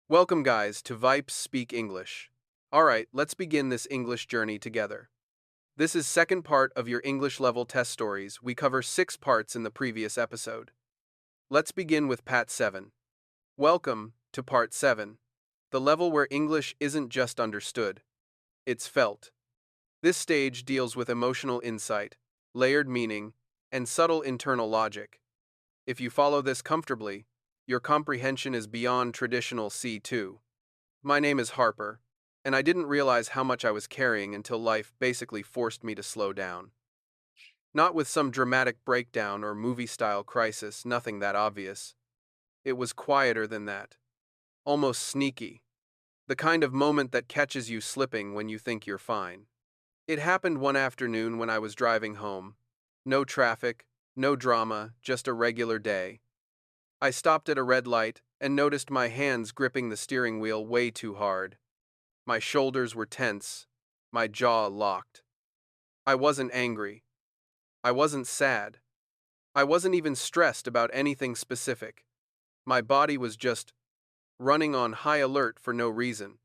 Welcome, guys, to Vipes Speak English. Alright, let's begin this English journey together. This is second part of your English level test stories. We cover 6 parts in the previous episode. Let's begin with Part 7. Welcome to Part 7, the level where English isn't just understood, it's felt. This stage deals with emotional insight, layered meaning, and subtle internal logic. If you follow this comfortably, your comprehension is beyond traditional C2. My name is Harper, and I didn't realize how much I was carrying until life basically forced me to slow down. Not with some dramatic breakdown or movie-style crisis, nothing that obvious. It was quieter than that. Almost sneaky. The kind of moment that catches you slipping when you think you're fine. It happened one afternoon when I was driving home. No traffic, no drama, just a regular day. I stopped at a red light and noticed my hands gripping the steering wheel way too hard. My shoulders were tense, my jaw locked. I wasn't angry. I wasn't sad. I wasn't even stressed about anything specific. My body was just running on high alert for no reason.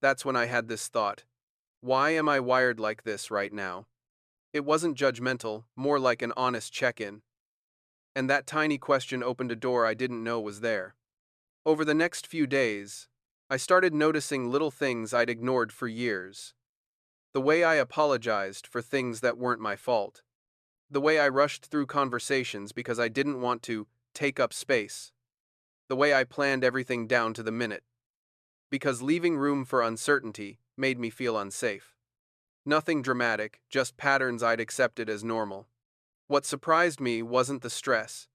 That's when I had this thought. Why am I wired like this right now? It wasn't judgmental, more like an honest check-in. And that tiny question opened a door I didn't know was there. Over the next few days, I started noticing little things I'd ignored for years. The way I apologized for things that weren't my fault. The way I rushed through conversations because I didn't want to take up space. The way I planned everything down to the minute. Because leaving room for uncertainty made me feel unsafe. Nothing dramatic, just patterns I'd accepted as normal. What surprised me wasn't the stress.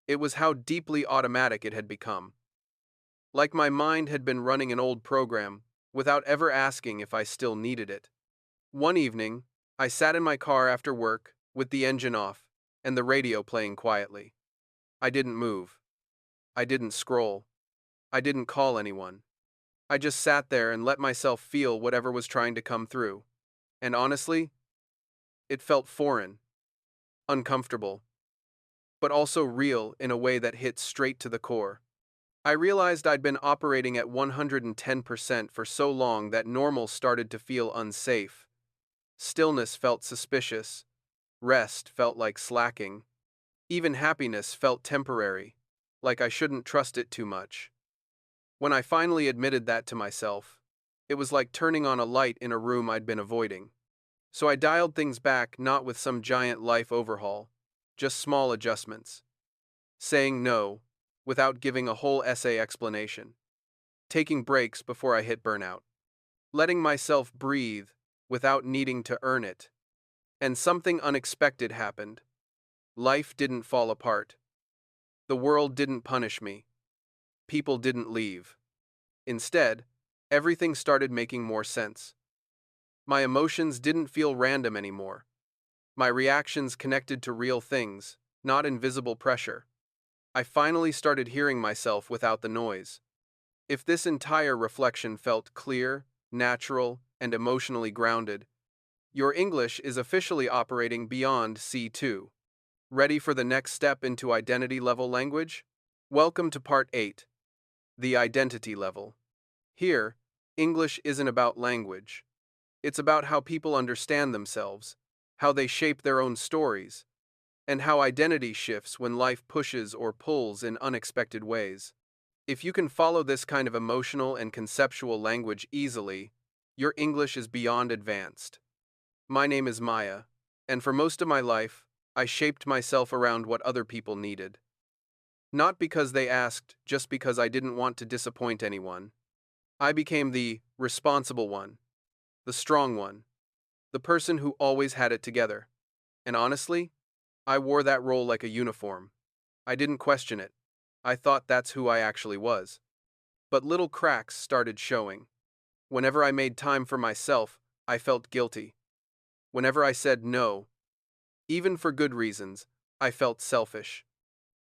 It was how deeply automatic it had become. Like my mind had been running an old program, without ever asking if I still needed it. One evening, I sat in my car after work, with the engine off, and the radio playing quietly. I didn't move. I didn't scroll. I didn't call anyone. I just sat there and let myself feel whatever was trying to come through. And honestly, it felt foreign, uncomfortable, but also real in a way that hit straight to the core. I realized I'd been operating at 110% for so long that normal started to feel unsafe. Stillness felt suspicious. Rest felt like slacking. Even happiness felt temporary, like I shouldn't trust it too much. When I finally admitted that to myself, it was like turning on a light in a room I'd been avoiding. So I dialed things back, not with some giant life overhaul, just small adjustments. Saying no, without giving a whole essay explanation. Taking breaks before I hit burnout. Letting myself breathe without needing to earn it. And something unexpected happened. Life didn't fall apart. The world didn't punish me. People didn't leave. Instead, everything started making more sense. My emotions didn't feel random anymore. My reactions connected to real things, not invisible pressure. I finally started hearing myself without the noise. If this entire reflection felt clear, natural, and emotionally grounded, your English is officially operating beyond C2. Ready for the next step into identity level language? Welcome to Part 8, the identity level. Here, English isn't about language. It's about how people understand themselves, how they shape their own stories, and how identity shifts when life pushes or pulls in unexpected ways. If you can follow this kind of emotional and conceptual language easily, your English is beyond advanced. My name is Maya, and for most of my life, I shaped myself around what other people needed. Not because they asked, just because I didn't want to disappoint anyone. I became the responsible one, the strong one, the person who always had it together. And honestly, I wore that role like a uniform. I didn't question it. I thought that's who I actually was. But little cracks started showing. Whenever I made time for myself, I felt guilty. Whenever I said no, even for good reasons, I felt selfish.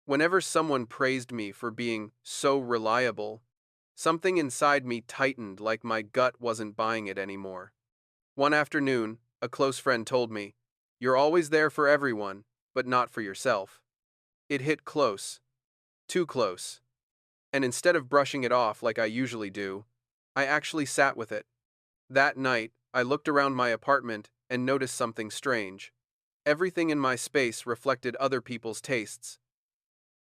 Whenever someone praised me for being so reliable, something inside me tightened like my gut wasn't buying it anymore. One afternoon, a close friend told me, "You're always there for everyone, but not for yourself." It hit close. Too close. and instead of brushing it off like I usually do, I actually sat with it. That night, I looked around my apartment and noticed something strange. Everything in my space reflected other people's tastes.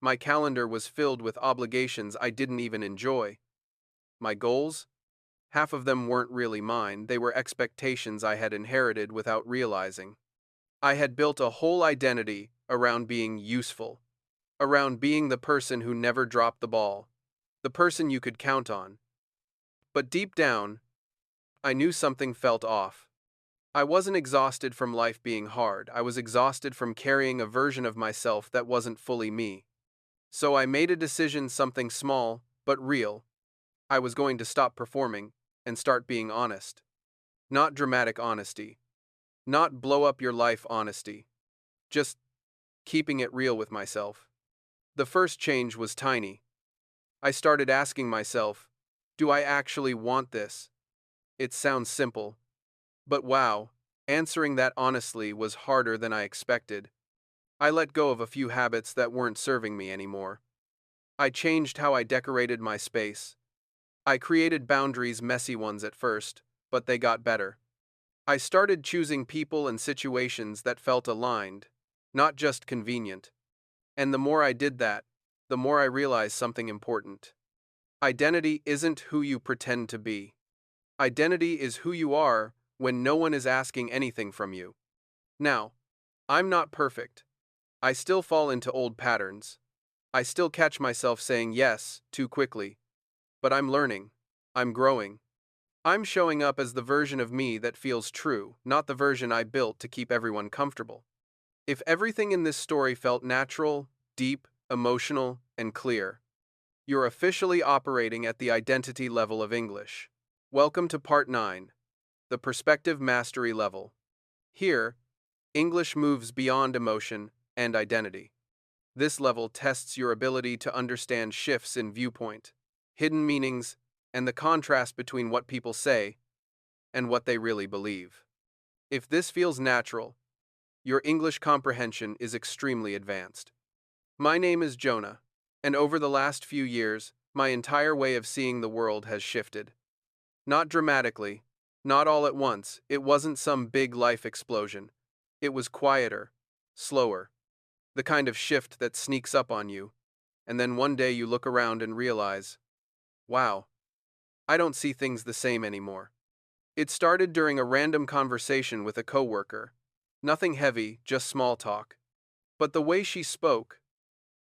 My calendar was filled with obligations I didn't even enjoy. My goals? Half of them weren't really mine, they were expectations I had inherited without realizing. I had built a whole identity around being useful, around being the person who never dropped the ball, the person you could count on. But deep down, I knew something felt off. I wasn't exhausted from life being hard, I was exhausted from carrying a version of myself that wasn't fully me. So I made a decision, something small, but real. I was going to stop performing and start being honest. Not dramatic honesty. Not blow up your life honesty. Just keeping it real with myself. The first change was tiny. I started asking myself, do I actually want this? It sounds simple. But wow, answering that honestly was harder than I expected. I let go of a few habits that weren't serving me anymore. I changed how I decorated my space. I created boundaries, messy ones at first, but they got better. I started choosing people and situations that felt aligned, not just convenient. And the more I did that, the more I realized something important. Identity isn't who you pretend to be. Identity is who you are when no one is asking anything from you. Now, I'm not perfect. I still fall into old patterns. I still catch myself saying yes too quickly. But I'm learning. I'm growing. I'm showing up as the version of me that feels true, not the version I built to keep everyone comfortable. If everything in this story felt natural, deep, emotional, and clear, you're officially operating at the identity level of English. Welcome to Part 9, the Perspective Mastery Level. Here, English moves beyond emotion and identity. This level tests your ability to understand shifts in viewpoint, hidden meanings, and the contrast between what people say and what they really believe. If this feels natural, your English comprehension is extremely advanced. My name is Jonah, and over the last few years, my entire way of seeing the world has shifted. Not dramatically, not all at once, it wasn't some big life explosion. It was quieter, slower, the kind of shift that sneaks up on you, and then one day you look around and realize, wow, I don't see things the same anymore. It started during a random conversation with a coworker. Nothing heavy, just small talk. But the way she spoke,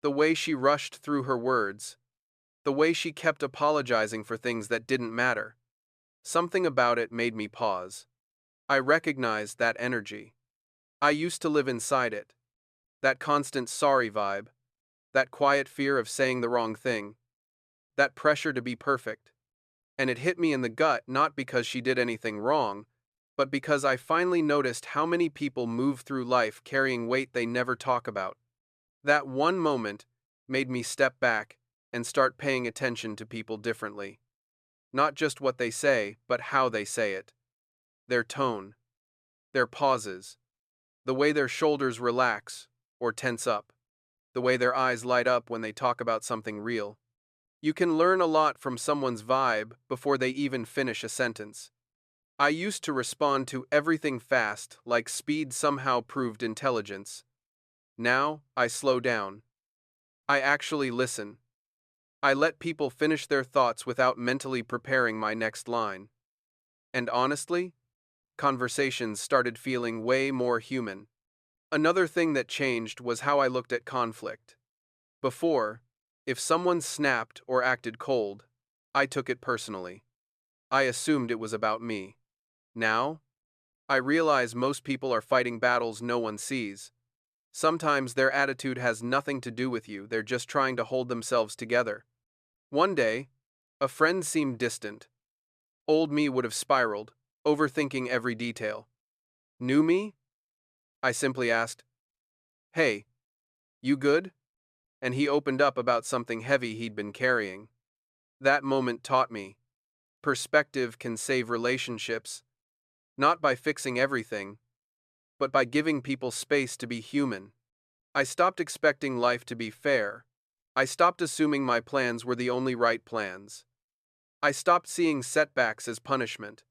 the way she rushed through her words, the way she kept apologizing for things that didn't matter, something about it made me pause. I recognized that energy. I used to live inside it. That constant sorry vibe, that quiet fear of saying the wrong thing, that pressure to be perfect. And it hit me in the gut not because she did anything wrong, but because I finally noticed how many people move through life carrying weight they never talk about. That one moment made me step back and start paying attention to people differently. Not just what they say, but how they say it. Their tone, their pauses, the way their shoulders relax or tense up, the way their eyes light up when they talk about something real. You can learn a lot from someone's vibe before they even finish a sentence. I used to respond to everything fast, like speed somehow proved intelligence. Now, I slow down. I actually listen. I let people finish their thoughts without mentally preparing my next line. And honestly, conversations started feeling way more human. Another thing that changed was how I looked at conflict. Before, if someone snapped or acted cold, I took it personally. I assumed it was about me. Now, I realize most people are fighting battles no one sees. Sometimes their attitude has nothing to do with you, they're just trying to hold themselves together. One day, a friend seemed distant. Old me would have spiraled, overthinking every detail. New me? I simply asked, "Hey, you good?" And he opened up about something heavy he'd been carrying. That moment taught me, perspective can save relationships, not by fixing everything, but by giving people space to be human. I stopped expecting life to be fair. I stopped assuming my plans were the only right plans. I stopped seeing setbacks as punishment.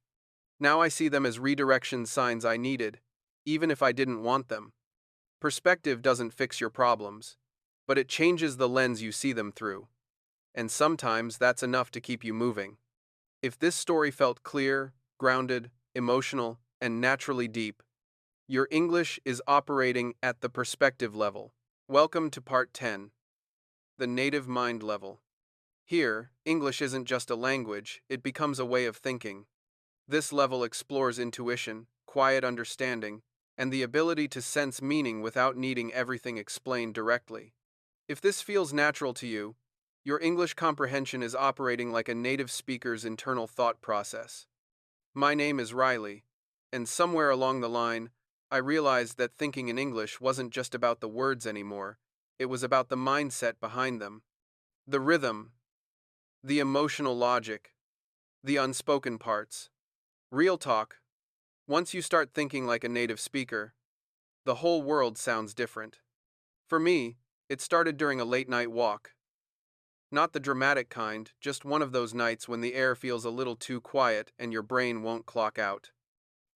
Now I see them as redirection signs I needed, even if I didn't want them. Perspective doesn't fix your problems, but it changes the lens you see them through. And sometimes that's enough to keep you moving. If this story felt clear, grounded, emotional, and naturally deep, your English is operating at the perspective level. Welcome to Part 10, the native mind level. Here, English isn't just a language, it becomes a way of thinking. This level explores intuition, quiet understanding, and the ability to sense meaning without needing everything explained directly. If this feels natural to you, your English comprehension is operating like a native speaker's internal thought process. My name is Riley, and somewhere along the line, I realized that thinking in English wasn't just about the words anymore, it was about the mindset behind them. The rhythm, the emotional logic, the unspoken parts. Real talk, once you start thinking like a native speaker, the whole world sounds different. For me, it started during a late night walk. Not the dramatic kind, just one of those nights when the air feels a little too quiet and your brain won't clock out.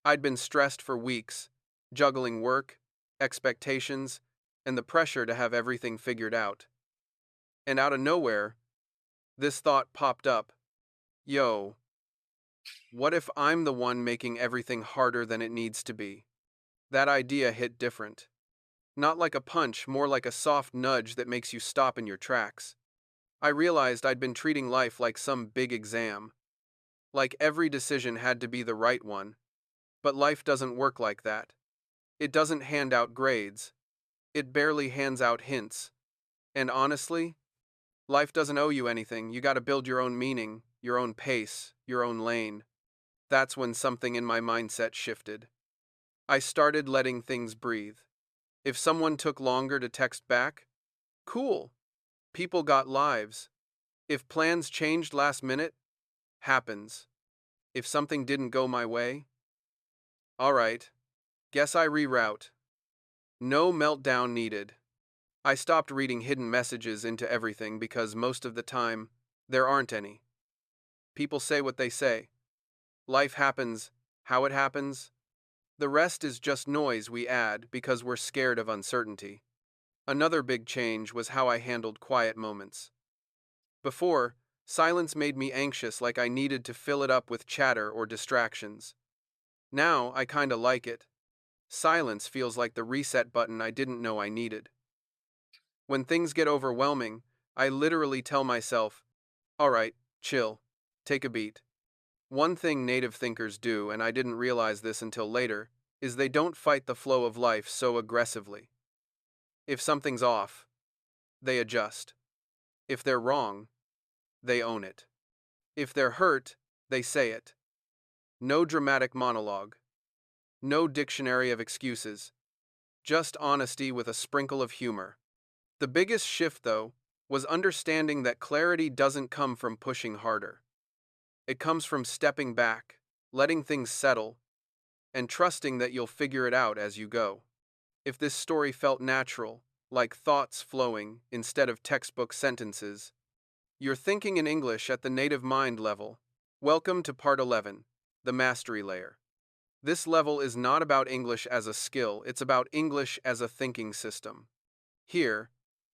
I'd been stressed for weeks, juggling work, expectations, and the pressure to have everything figured out. And out of nowhere, this thought popped up. Yo, what if I'm the one making everything harder than it needs to be? That idea hit different. Not like a punch, more like a soft nudge that makes you stop in your tracks. I realized I'd been treating life like some big exam. Like every decision had to be the right one. But life doesn't work like that. It doesn't hand out grades. It barely hands out hints. And honestly, life doesn't owe you anything. You gotta build your own meaning, your own pace, your own lane. That's when something in my mindset shifted. I started letting things breathe. If someone took longer to text back, cool. People got lives. If plans changed last minute, happens. If something didn't go my way, alright, guess I reroute. No meltdown needed. I stopped reading hidden messages into everything because most of the time, there aren't any. People say what they say. Life happens, how it happens. The rest is just noise we add because we're scared of uncertainty. Another big change was how I handled quiet moments. Before, silence made me anxious, like I needed to fill it up with chatter or distractions. Now, I kinda like it. Silence feels like the reset button I didn't know I needed. When things get overwhelming, I literally tell myself, alright, chill, take a beat. One thing native thinkers do, and I didn't realize this until later, is they don't fight the flow of life so aggressively. If something's off, they adjust. If they're wrong, they own it. If they're hurt, they say it. No dramatic monologue. No dictionary of excuses. Just honesty with a sprinkle of humor. The biggest shift, though, was understanding that clarity doesn't come from pushing harder. It comes from stepping back, letting things settle, and trusting that you'll figure it out as you go. If this story felt natural, like thoughts flowing instead of textbook sentences, you're thinking in English at the native mind level. Welcome to Part 11, the mastery layer. This level is not about English as a skill, it's about English as a thinking system. Here,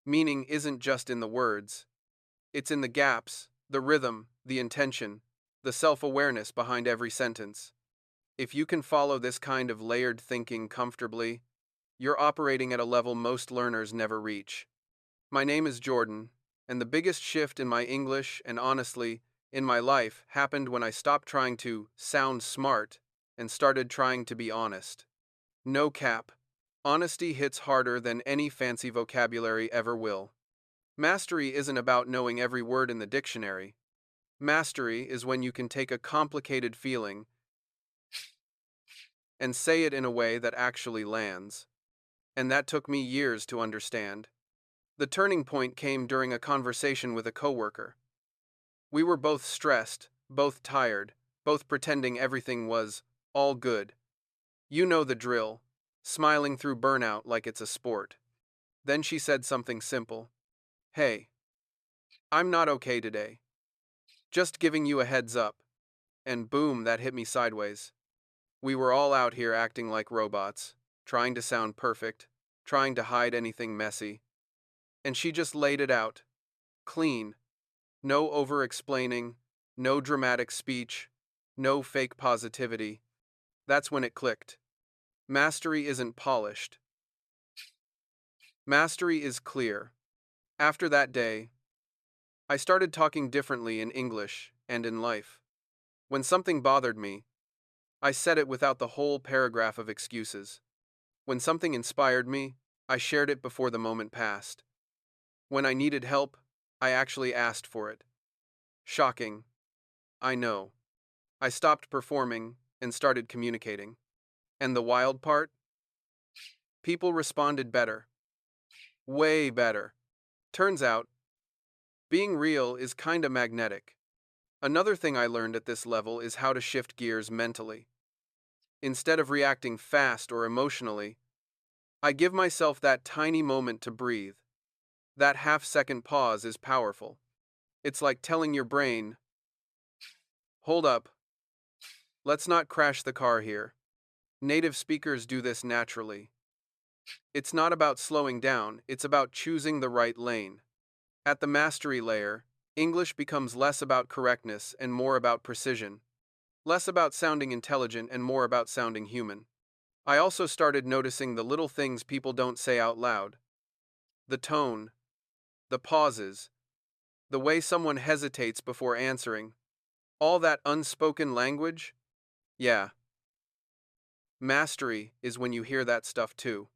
meaning isn't just in the words, it's in the gaps, the rhythm, the intention, the self-awareness behind every sentence. If you can follow this kind of layered thinking comfortably, you're operating at a level most learners never reach. My name is Jordan, and the biggest shift in my English and honestly, in my life, happened when I stopped trying to sound smart and started trying to be honest. No cap. Honesty hits harder than any fancy vocabulary ever will. Mastery isn't about knowing every word in the dictionary. Mastery is when you can take a complicated feeling and say it in a way that actually lands. And that took me years to understand. The turning point came during a conversation with a coworker. We were both stressed, both tired, both pretending everything was all good. You know the drill, smiling through burnout like it's a sport. Then she said something simple. Hey, I'm not okay today. Just giving you a heads up. And boom, that hit me sideways. We were all out here acting like robots, trying to sound perfect, trying to hide anything messy. And she just laid it out. Clean. No over explaining, no dramatic speech, no fake positivity. That's when it clicked. Mastery isn't polished. Mastery is clear. After that day, I started talking differently in English and in life. When something bothered me, I said it without the whole paragraph of excuses. When something inspired me, I shared it before the moment passed. When I needed help, I actually asked for it. Shocking. I know. I stopped performing and started communicating. And the wild part? People responded better. Way better. Turns out, being real is kinda magnetic. Another thing I learned at this level is how to shift gears mentally. Instead of reacting fast or emotionally, I give myself that tiny moment to breathe. That half-second pause is powerful. It's like telling your brain, hold up, let's not crash the car here. Native speakers do this naturally. It's not about slowing down, it's about choosing the right lane. At the mastery layer, English becomes less about correctness and more about precision. Less about sounding intelligent and more about sounding human. I also started noticing the little things people don't say out loud. The tone, the pauses, the way someone hesitates before answering. All that unspoken language? Yeah. Mastery is when you hear that stuff too.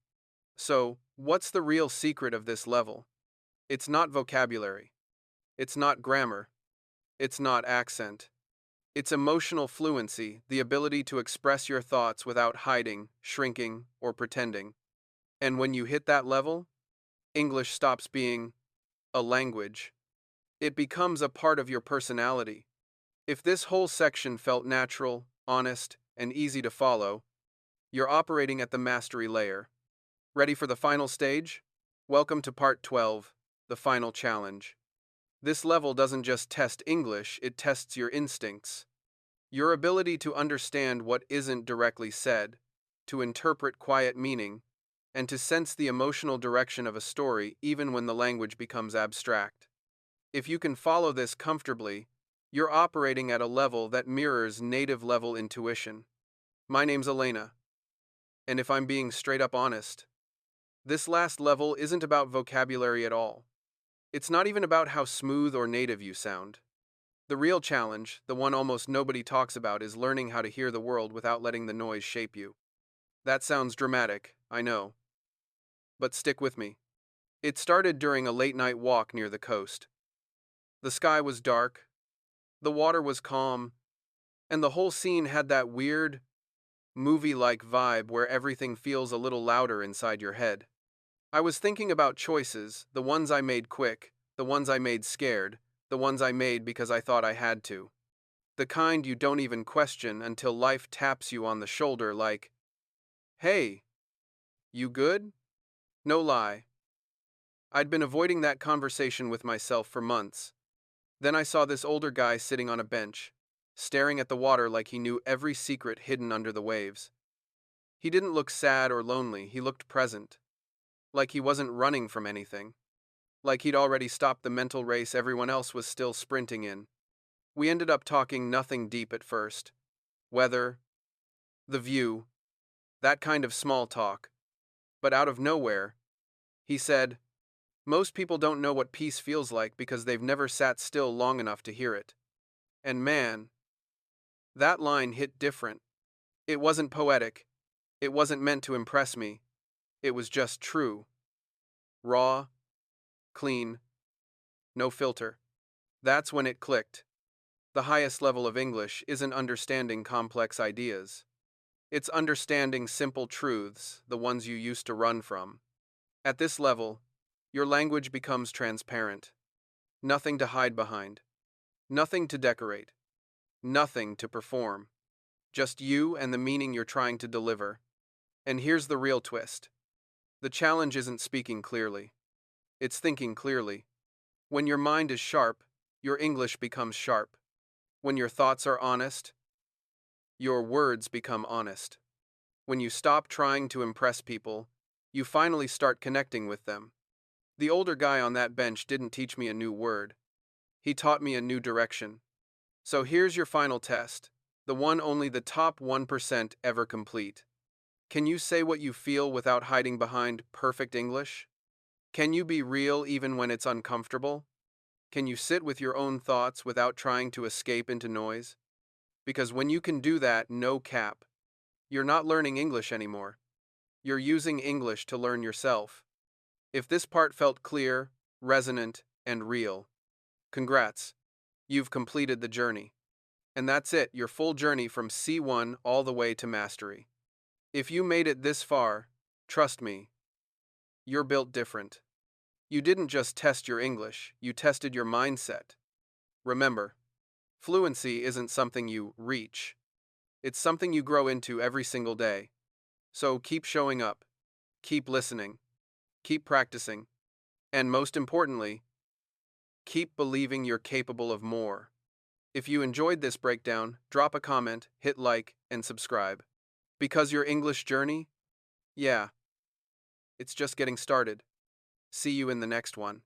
So, what's the real secret of this level? It's not vocabulary. It's not grammar. It's not accent. It's emotional fluency, the ability to express your thoughts without hiding, shrinking, or pretending. And when you hit that level, English stops being a language. It becomes a part of your personality. If this whole section felt natural, honest, and easy to follow, you're operating at the mastery layer. Ready for the final stage? Welcome to part 12, the final challenge. This level doesn't just test English, it tests your instincts. Your ability to understand what isn't directly said, to interpret quiet meaning, and to sense the emotional direction of a story even when the language becomes abstract. If you can follow this comfortably, you're operating at a level that mirrors native level intuition. My name's Elena, and if I'm being straight up honest, this last level isn't about vocabulary at all. It's not even about how smooth or native you sound. The real challenge, the one almost nobody talks about, is learning how to hear the world without letting the noise shape you. That sounds dramatic, I know. But stick with me. It started during a late-night walk near the coast. The sky was dark, the water was calm, and the whole scene had that weird, movie-like vibe where everything feels a little louder inside your head. I was thinking about choices, the ones I made quick, the ones I made scared, the ones I made because I thought I had to. The kind you don't even question until life taps you on the shoulder like, hey, you good? No lie. I'd been avoiding that conversation with myself for months. Then I saw this older guy sitting on a bench, staring at the water like he knew every secret hidden under the waves. He didn't look sad or lonely, he looked present. Like he wasn't running from anything. Like he'd already stopped the mental race everyone else was still sprinting in. We ended up talking nothing deep at first. Weather, the view, that kind of small talk. But out of nowhere, he said, most people don't know what peace feels like because they've never sat still long enough to hear it. And man, that line hit different. It wasn't poetic. It wasn't meant to impress me. It was just true. Raw, clean, no filter. That's when it clicked. The highest level of English isn't understanding complex ideas. It's understanding simple truths, the ones you used to run from. At this level, your language becomes transparent. Nothing to hide behind. Nothing to decorate. Nothing to perform. Just you and the meaning you're trying to deliver. And here's the real twist. The challenge isn't speaking clearly. It's thinking clearly. When your mind is sharp, your English becomes sharp. When your thoughts are honest, your words become honest. When you stop trying to impress people, you finally start connecting with them. The older guy on that bench didn't teach me a new word. He taught me a new direction. So here's your final test, the one only the top 1% ever complete. Can you say what you feel without hiding behind perfect English? Can you be real even when it's uncomfortable? Can you sit with your own thoughts without trying to escape into noise? Because when you can do that, no cap, you're not learning English anymore. You're using English to learn yourself. If this part felt clear, resonant, and real, congrats, you've completed the journey. And that's it, your full journey from C1 all the way to mastery. If you made it this far, trust me, you're built different. You didn't just test your English, you tested your mindset. Remember, fluency isn't something you reach. It's something you grow into every single day. So keep showing up, keep listening, keep practicing, and most importantly, keep believing you're capable of more. If you enjoyed this breakdown, drop a comment, hit like, and subscribe. Because your English journey? Yeah, it's just getting started. See you in the next one.